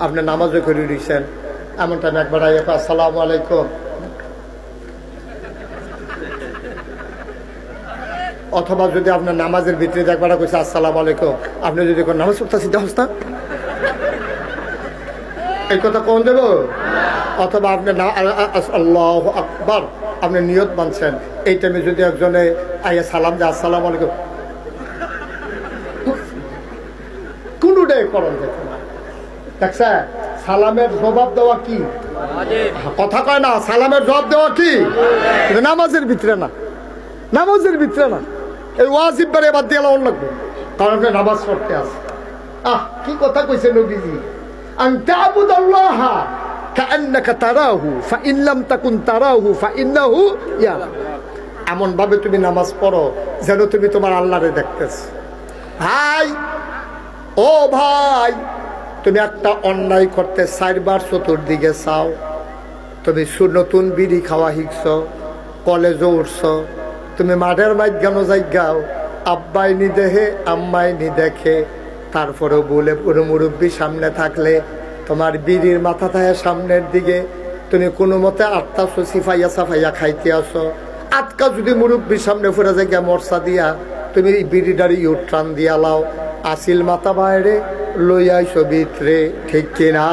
আপনি নামাজও করে দিয়েছেন, এমন টাইম একবার আসসালামু আলাইকুম, অথবা যদি আপনার নামাজের ভিতরে একবার কইছে আসসালামু আলাইকুম, আপনি যদি নামাজ পড়তেছি দেখ না, এই কথা কোন দেব? অথবা আপনি আল্লাহু আকবার আপনি নিয়ত মানছেন, এই টাইমে যদি একজনে আইয়া সালাম দেয় আসসালামু আলাইকুম, কোনটাই করণ দেখে না। দেখছে সালামের জবাব দেওয়া কি কথা কয় না, সালামের জবাব দেওয়া কি নামাজের ভিতরে না, নামাজের ভিতরে না। এই ওয়াজিব বারে বাদ দিয়ে লাউন লাগবে, কারণ আপনি নামাজ পড়তে আছে। কি কথা কইছে নবীজি, আন তা'বুদাল্লাহ কাআন্নাকা তারাহু ফাইন লাম তাকুন তারাহু ফাইন্নাহু ইয়ারা। এমন ভাবে তুমি নামাজ পড়ো যেন তুমি তোমার আল্লাহরে দেখতেছ। ভাই ও ভাই, তুমি একটা অন্যায় করতে 4 বার চতুর্দিকে চাও, তুমি নতুন বিড়ি খাওয়া শিখছ, কলেজও উঠছ, তুমি মাঠের মাঝখানো যাইগাও, আব্বাই নি দেখে আম্মাই নি দেখে, তারপরেও বলে পুরো মুরব্বী সামনে থাকলে তোমার বিড়ির মাথা থাকে সামনের দিকে, তুমি কোনো মতে আটটা সিফাইয়া সাফাইয়া খাইতে আসো, আটকা যদি মুরব্বীর সামনে ফুরে যায় মরসা দিয়া তুমি বিড়িটারি ইউট্রান দিয়া লাও, আসিল মাথা বাইরে লইয়াইছো ভিতরে, ঠিক কিনা?